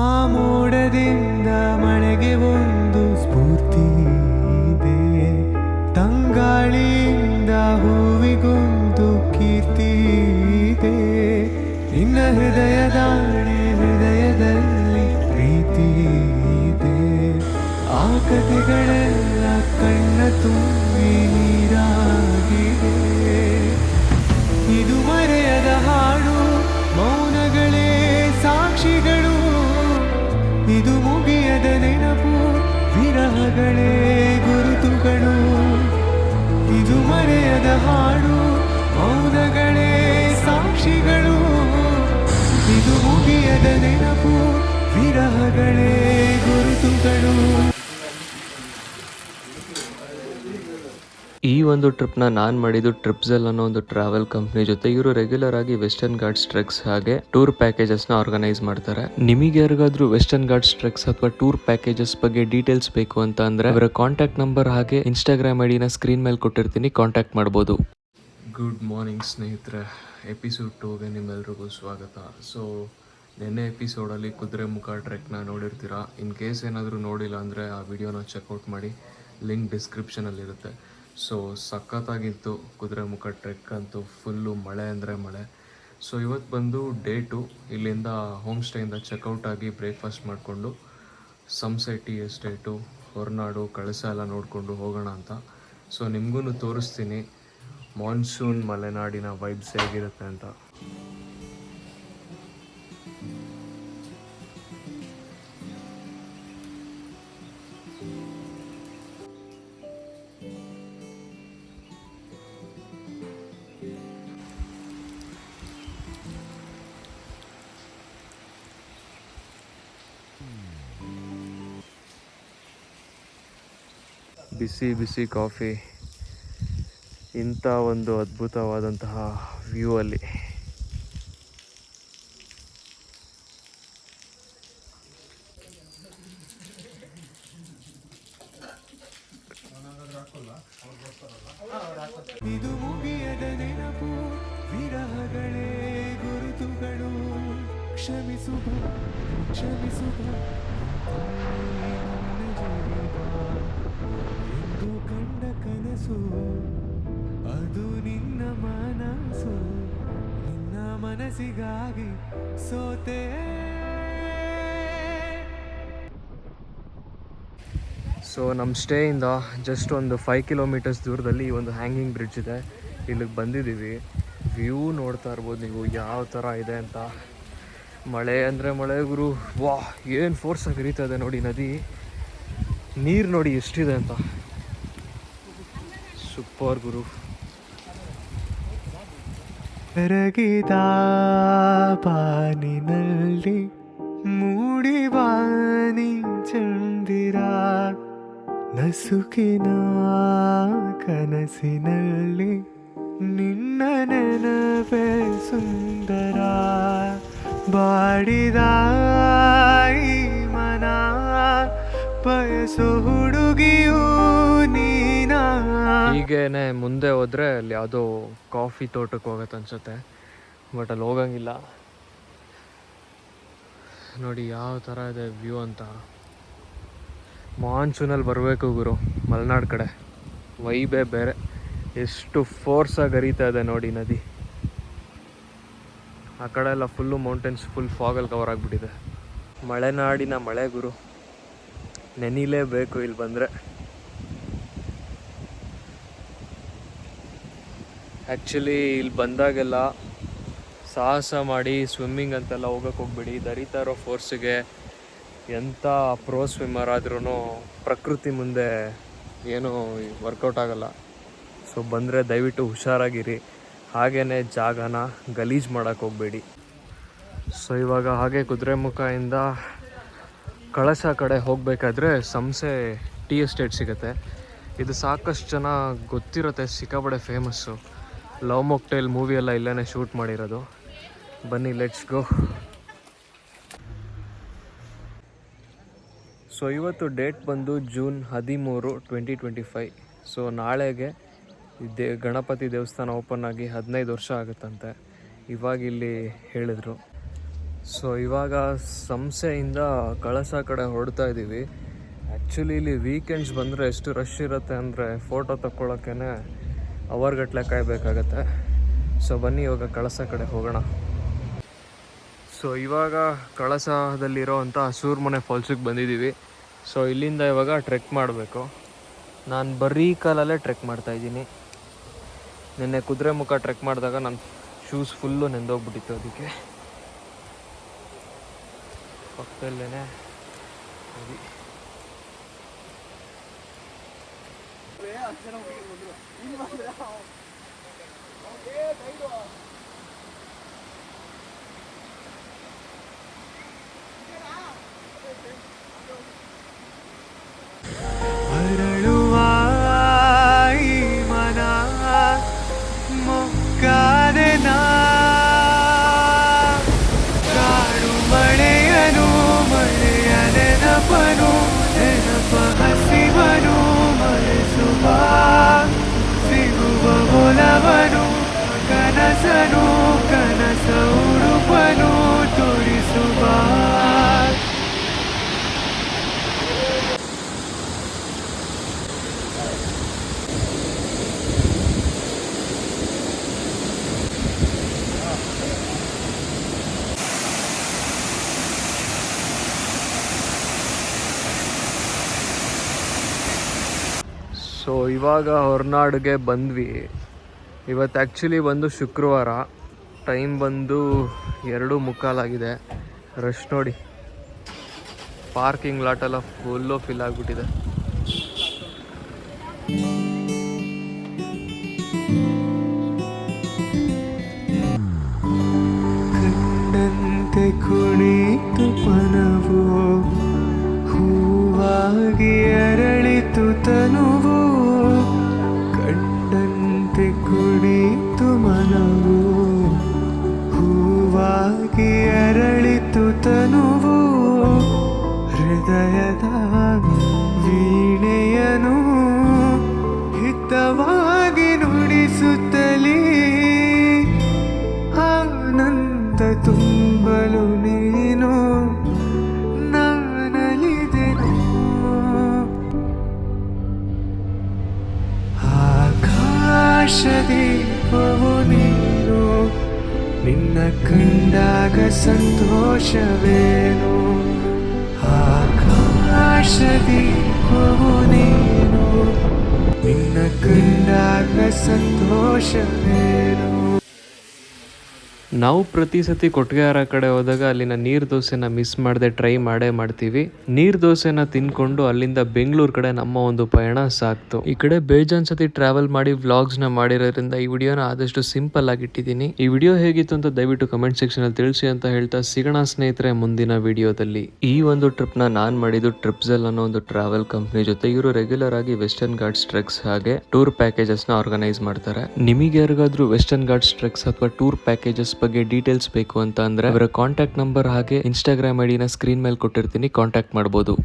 ಆ ಮೋಡದಿಂದ ಮಳೆಗೆ ಒಂದು ಸ್ಫೂರ್ತಿ ಇದೆ, ತಂಗಾಳಿಯಿಂದ ಹೂವಿಗೊಂದು ಕೀರ್ತಿ ಇದೆ. ನಿನ್ನ ಹೃದಯದಲ್ಲಿ ಪ್ರೀತಿ ಇದೆ. ಆ ಕಥೆಗಳೆಲ್ಲ ಕಣ್ಣ ತುಂಬಿ ನೀರಾಗಿದೆ. ಇದು ಮರೆಯದ ಹಾಡು, ಮೌನಗಳೇ ಸಾಕ್ಷಿಗಳು. ಇದು ಮುಗಿಯದ ನೆನಪು, ವಿರಹಗಳೇ ಗುರುತುಗಳು. ಇದು ಮರೆಯದ ಹಾಡು, ಮೌನಗಳೇ ಸಾಕ್ಷಿಗಳು. ಇದು ಮುಗಿಯದ ನೆನಪು, ವಿರಹಗಳೇ ಗುರುತುಗಳು. ಈ ಒಂದು ಟ್ರಿಪ್ನ ನಾನು ಮಾಡಿದ್ದು ಟ್ರಿಪ್ಸೆಲ್ ಅನ್ನೋ ಒಂದು ಟ್ರಾವೆಲ್ ಕಂಪ್ನಿ ಜೊತೆ. ಇವರು ರೆಗ್ಯುಲರ್ ಆಗಿ ವೆಸ್ಟರ್ನ್ ಘಾಟ್ಸ್ ಟ್ರೆಕ್ಸ್ ಹಾಗೆ ಟೂರ್ ಪ್ಯಾಕೇಜಸ್ನ ಆರ್ಗನೈಸ್ ಮಾಡ್ತಾರೆ. ನಿಮಗೆ ಯಾರಿಗಾದ್ರೂ ವೆಸ್ಟರ್ನ್ ಘಾಟ್ಸ್ ಟ್ರೆಕ್ಸ್ ಅಥವಾ ಟೂರ್ ಪ್ಯಾಕೇಜಸ್ ಬಗ್ಗೆ ಡೀಟೇಲ್ಸ್ ಬೇಕು ಅಂತ ಅಂದ್ರೆ ಅವರ ಕಾಂಟ್ಯಾಕ್ಟ್ ನಂಬರ್ ಹಾಗೆ ಇನ್ಸ್ಟಾಗ್ರಾಮ್ ಐಡಿನ ಸ್ಕ್ರೀನ್ ಮೇಲೆ ಕೊಟ್ಟಿರ್ತೀನಿ, ಕಾಂಟ್ಯಾಕ್ಟ್ ಮಾಡ್ಬೋದು. ಗುಡ್ ಮಾರ್ನಿಂಗ್ ಸ್ನೇಹಿತರೆ, ಎಪಿಸೋಡ್ 2ಗೆ ನಿಮ್ಮೆಲ್ರಿಗೂ ಸ್ವಾಗತ. ಸೊ ನೆನ್ನೆ ಎಪಿಸೋಡಲ್ಲಿ ಕುದುರೆಮುಖ ಟ್ರೆಕ್ನ ನೋಡಿರ್ತೀರಾ. ಇನ್ ಕೇಸ್ ಏನಾದರೂ ನೋಡಿಲ್ಲ ಅಂದರೆ ಆ ವಿಡಿಯೋನ ಚೆಕ್ಔಟ್ ಮಾಡಿ, ಲಿಂಕ್ ಡಿಸ್ಕ್ರಿಪ್ಷನಲ್ಲಿರುತ್ತೆ. ಸೊ ಸಖತ್ತಾಗಿತ್ತು ಕುದುರೆಮುಖ ಟ್ರೆಕ್ ಅಂತೂ. ಫುಲ್ಲು ಮಳೆ ಅಂದರೆ ಮಳೆ. ಸೊ ಇವತ್ತು ಬಂದು ಡೇ 2. ಇಲ್ಲಿಂದ ಹೋಮ್ ಸ್ಟೇಯಿಂದ ಚೆಕ್ಔಟ್ ಆಗಿ ಬ್ರೇಕ್ಫಾಸ್ಟ್ ಮಾಡಿಕೊಂಡು ಸಂಸೆ ಟೀ ಎಸ್ಟೇಟು, ಹೊರನಾಡು, ಕಳಸ ಎಲ್ಲ ನೋಡಿಕೊಂಡು ಹೋಗೋಣ ಅಂತ. ಸೊ ನಿಮಗೂ ತೋರಿಸ್ತೀನಿ ಮಾನ್ಸೂನ್ ಮಲೆನಾಡಿನ ವೈಬ್ಸ್ ಹೇಗಿರುತ್ತೆ ಅಂತ. ಬಿಸಿ ಬಿಸಿ ಕಾಫಿ, ಇಂಥ ಒಂದು ಅದ್ಭುತವಾದಂತಹ ವ್ಯೂ ಅಲ್ಲಿ. ಇದು ಮುಗಿಯದ ನೆನಪು, ವಿರಹಗಳೇ ಗುರುತುಗಳು. ಕ್ಷಮಿಸು ಕ್ಷಮಿಸು ಎಂದು ಕಂಡ ಕನಸು, ಅದು ನಿನ್ನ ಮನಸ್ಸು. ನಿನ್ನ ಮನಸ್ಸಿಗಾಗಿ ಸೋತೆ. ಸೊ ನಮ್ಮ ಸ್ಟೇಯಿಂದ ಜಸ್ಟ್ ಒಂದು 5 ಕಿಲೋಮೀಟರ್ಸ್ ದೂರದಲ್ಲಿ ಒಂದು ಹ್ಯಾಂಗಿಂಗ್ ಬ್ರಿಡ್ಜ್ ಇದೆ, ಇಲ್ಲಿಗೆ ಬಂದಿದ್ದೀವಿ. ವ್ಯೂ ನೋಡ್ತಾ ಇರ್ಬೋದು ನೀವು ಯಾವ ಥರ ಇದೆ ಅಂತ. ಮಳೆ ಅಂದರೆ ಮಳೆ ಗುರು, ವಾ ಏನು ಫೋರ್ಸಾಗಿ ಹರಿತಾ ಇದೆ ನೋಡಿ ನದಿ. ನೀರು ನೋಡಿ ಎಷ್ಟಿದೆ ಅಂತ, ಸೂಪರ್ ಗುರು. ಕರಗಿದ ಬಾನಿನಲ್ಲಿ ಮೂಡಿ ಬಾನಿ ಚಂದಿರ, ನಸುಕಿನ ಕನಸಿನಲ್ಲಿ ನಿನ್ನ ನೆನಪೇ ಸುಂದರ. ಬಾಡಿದ ಈ ಮನ ಬಯಸೋ ಹುಡುಗಿಯೂ ನೀನ. ಹೀಗೇನೆ ಮುಂದೆ ಹೋದರೆ ಅಲ್ಲಿ ಯಾವುದೋ ಕಾಫಿ ತೋಟಕ್ಕೆ ಹೋಗುತ್ತೆ ಅನ್ಸುತ್ತೆ, ಬಟ್ ಅಲ್ಲಿ ಹೋಗಂಗಿಲ್ಲ. ನೋಡಿ ಯಾವ ಥರ ಇದೆ ವ್ಯೂ ಅಂತ. ಮಾನ್ಸೂನಲ್ಲಿ ಬರಬೇಕು ಗುರು ಮಲೆನಾಡು ಕಡೆ, ವೈಬೇ ಬೇರೆ. ಎಷ್ಟು ಫೋರ್ಸಾಗಿ ಹರಿತಾ ಇದೆ ನೋಡಿ ನದಿ. ಆ ಕಡೆ ಎಲ್ಲ ಫುಲ್ಲು ಮೌಂಟೇನ್ಸ್, ಫುಲ್ ಫಾಗಲ್ಲಿ ಕವರ್ ಆಗಿಬಿಟ್ಟಿದೆ. ಮಲೆನಾಡಿನ ಮಳೆ ಗುರು, ನೆನಿಲೇಬೇಕು ಇಲ್ಲಿ ಬಂದರೆ. ಆ್ಯಕ್ಚುಲಿ ಇಲ್ಲಿ ಬಂದಾಗೆಲ್ಲ ಸಾಹಸ ಮಾಡಿ ಸ್ವಿಮ್ಮಿಂಗ್ ಅಂತೆಲ್ಲ ಹೋಗೋಕ್ಕೆ ಹೋಗ್ಬಿಡಿ. ಹರಿತಾ ಇರೋ ಫೋರ್ಸಿಗೆ ಎಂಥ ಪ್ರೋ ಸ್ವಿಮ್ಮರ್ ಆದ್ರೂ ಪ್ರಕೃತಿ ಮುಂದೆ ಏನೂ ವರ್ಕೌಟ್ ಆಗಲ್ಲ. ಸೊ ಬಂದರೆ ದಯವಿಟ್ಟು ಹುಷಾರಾಗಿರಿ, ಹಾಗೇ ಜಾಗನ ಗಲೀಜು ಮಾಡೋಕ್ಕೆ ಹೋಗಬೇಡಿ. ಸೊ ಇವಾಗ ಹಾಗೆ ಕುದುರೆಮುಖದಿಂದ ಕಳಸ ಕಡೆ ಹೋಗಬೇಕಾದ್ರೆ ಸಂಸೆ ಟೀ ಎಸ್ಟೇಟ್ ಸಿಗುತ್ತೆ. ಇದು ಸಾಕಷ್ಟು ಜನ ಗೊತ್ತಿರುತ್ತೆ, ಸಿಕ್ಕಾಪಟ್ಟೆ ಫೇಮಸ್ಸು. ಲವ್ ಮೊಕ್ಟೇಲ್ ಮೂವಿ ಎಲ್ಲ ಇಲ್ಲೇ ಶೂಟ್ ಮಾಡಿರೋದು. ಬನ್ನಿ ಲೆಟ್ಸ್ ಗೋ. ಸೊ ಇವತ್ತು ಡೇಟ್ ಬಂದು ಜೂನ್ 13, 2025. ಸೊ ನಾಳೆಗೆ ಗಣಪತಿ ದೇವಸ್ಥಾನ ಓಪನ್ ಆಗಿ 15 ವರ್ಷ ಆಗುತ್ತಂತೆ, ಇವಾಗ ಇಲ್ಲಿ ಹೇಳಿದರು. ಸೊ ಇವಾಗ ಸಂಸೆಯಿಂದ ಕಳಸ ಕಡೆ ಹೊರಡ್ತಾ ಇದ್ದೀವಿ. ಆ್ಯಕ್ಚುಲಿ ಇಲ್ಲಿ ವೀಕೆಂಡ್ಸ್ ಬಂದರೆ ಎಷ್ಟು ರಶ್ ಇರುತ್ತೆ ಅಂದರೆ ಫೋಟೋ ತಕ್ಕೊಳ್ಳೋಕ್ಕೇ ಅವರ್ಗಟ್ಟಲೆ ಕಾಯಬೇಕಾಗತ್ತೆ. ಸೊ ಬನ್ನಿ ಇವಾಗ ಕಳಸ ಕಡೆ ಹೋಗೋಣ. ಸೊ ಇವಾಗ ಕಳಸದಲ್ಲಿರೋವಂಥ ಸೂರ್ಮನೆ ಫಾಲ್ಸಿಗೆ ಬಂದಿದ್ದೀವಿ. ಸೊ ಇಲ್ಲಿಂದ ಇವಾಗ ಟ್ರೆಕ್ ಮಾಡಬೇಕು. ನಾನು ಬರೀ ಕಾಲಲ್ಲೇ ಟ್ರೆಕ್ ಮಾಡ್ತಾಯಿದ್ದೀನಿ. ನಿನ್ನೆ ಕುದುರೆ ಮುಖ ಟ್ರೆಕ್ ಮಾಡಿದಾಗ ನನ್ನ ಶೂಸ್ ಫುಲ್ಲು ನೆಂದೋಗ್ಬಿಟ್ಟಿತ್ತು. ಅದಕ್ಕೆ ಪಕ್ಕದಲ್ಲೇ ಹೋಗಿ ಅರಳುವ ಈ ಮನ ಮೊಗ್ಗಾದೆ ನಾ ಕಾಡು ಮಳೆಯನು ಮಳೆಯ ನೆನಪನು ನೆನಪ ಹಸಿವನು ಮರೆಸುವ ಸಿಗುವ ಒಲವನು ಕನಸನು ಕನಸ ಉಡುಪನು ತೋರಿಸುವ. ಸೊ ಇವಾಗ ಹೊರನಾಡಿಗೆ ಬಂದ್ವಿ. ಇವತ್ತು ಆ್ಯಕ್ಚುಲಿ ಬಂದು ಶುಕ್ರವಾರ, ಟೈಮ್ ಬಂದು 2:45 ರಶ್ ನೋಡಿ. ಪಾರ್ಕಿಂಗ್ ಲಾಟೆಲ್ಲ ಫುಲ್ಲು ಫಿಲ್ ಆಗಿಬಿಟ್ಟಿದೆ. ಕಂಡಂತೆ ಕುಣಿತು ಮನವು ಹೂವಾಗಿ ಅರಳಿತು ತನುವು ಕಂಡಂತೆ ಕುಣಿತು ಮನವು ಹೂವಾಗಿ ಅರಳಿತು ತನುವು ಹೃದಯದ ವೀಣೆಯನು ಹಿತವಾಗಿ ನುಡಿಸುತ್ತಲೇ ಆನಂದ ತುಂಬಲು ನೀನು ನಾನಲಿದೆನು. ಆಕಾಶದೀಪವು ನೀನು ನಿನ್ನ ಕಂಡಾಗ ಸಂತೋಷವೇನು. ಆಕಾಶದೀಪವು ನೀನು ನಿನ್ನ ಕಂಡಾಗ ಸಂತೋಷವೇನು. ನಾವು ಪ್ರತಿ ಸತಿ ಕೊಟ್ಗೆಹಾರ ಕಡೆ ಹೋದಾಗ ಅಲ್ಲಿನ ನೀರು ದೋಸೆನ ಮಿಸ್ ಮಾಡದೆ ಟ್ರೈ ಮಾಡ್ತೀವಿ. ನೀರು ದೋಸೆನ ತಿನ್ಕೊಂಡು ಅಲ್ಲಿಂದ ಬೆಂಗಳೂರು ಕಡೆ ನಮ್ಮ ಒಂದು ಪಯಣ ಸಾಕ್ತು. ಈ ಕಡೆ ಬೇಜಾನ್ ಸತಿ ಟ್ರಾವೆಲ್ ಮಾಡಿ ವ್ಲಾಗ್ಸ್ನ ಮಾಡಿರೋದ್ರಿಂದ ಈ ವಿಡಿಯೋನ ಆದಷ್ಟು ಸಿಂಪಲ್ ಆಗಿ ಇಟ್ಟಿದ್ದೀನಿ. ಈ ವಿಡಿಯೋ ಹೇಗಿತ್ತು ಅಂತ ದಯವಿಟ್ಟು ಕಮೆಂಟ್ ಸೆಕ್ಷನ್ ಅಲ್ಲಿ ತಿಳಿಸಿ ಅಂತ ಹೇಳ್ತಾ ಸಿಗೋಣ ಸ್ನೇಹಿತರೆ ಮುಂದಿನ ವಿಡಿಯೋದಲ್ಲಿ. ಈ ಒಂದು ಟ್ರಿಪ್ನ ನಾನು ಮಾಡಿದ್ದು ಟ್ರಿಪ್ಸೆಲ್ ಅನ್ನೋ ಒಂದು ಟ್ರಾವೆಲ್ ಕಂಪ್ನಿ ಜೊತೆ. ಇವರು ರೆಗ್ಯುಲರ್ ಆಗಿ ವೆಸ್ಟರ್ನ್ ಘಾಟ್ಸ್ ಟ್ರೆಕ್ಸ್ ಹಾಗೆ ಟೂರ್ ಪ್ಯಾಕೇಜಸ್ ನ ಆರ್ಗನೈಸ್ ಮಾಡ್ತಾರೆ. ನಿಮಗೆ ಯಾರಿಗಾದ್ರೂ ವೆಸ್ಟರ್ನ್ ಘಾಟ್ಸ್ ಟ್ರೆಕ್ಸ್ ಅಥವಾ ಟೂರ್ ಪ್ಯಾಕೇಜಸ್ ಬಗ್ಗೆ ಡೀಟೇಲ್ಸ್ ಬೇಕು ಅಂತ ಅಂದ್ರೆ ಅವರ ಕಾಂಟ್ಯಾಕ್ಟ್ ನಂಬರ್ ಹಾಗೆ ಇನ್ಸ್ಟಾಗ್ರಾಮ್ ಐಡಿನ ಸ್ಕ್ರೀನ್ ಮೇಲೆ ಕೊಟ್ಟಿರ್ತೀನಿ, ಕಾಂಟ್ಯಾಕ್ಟ್ ಮಾಡಬಹುದು.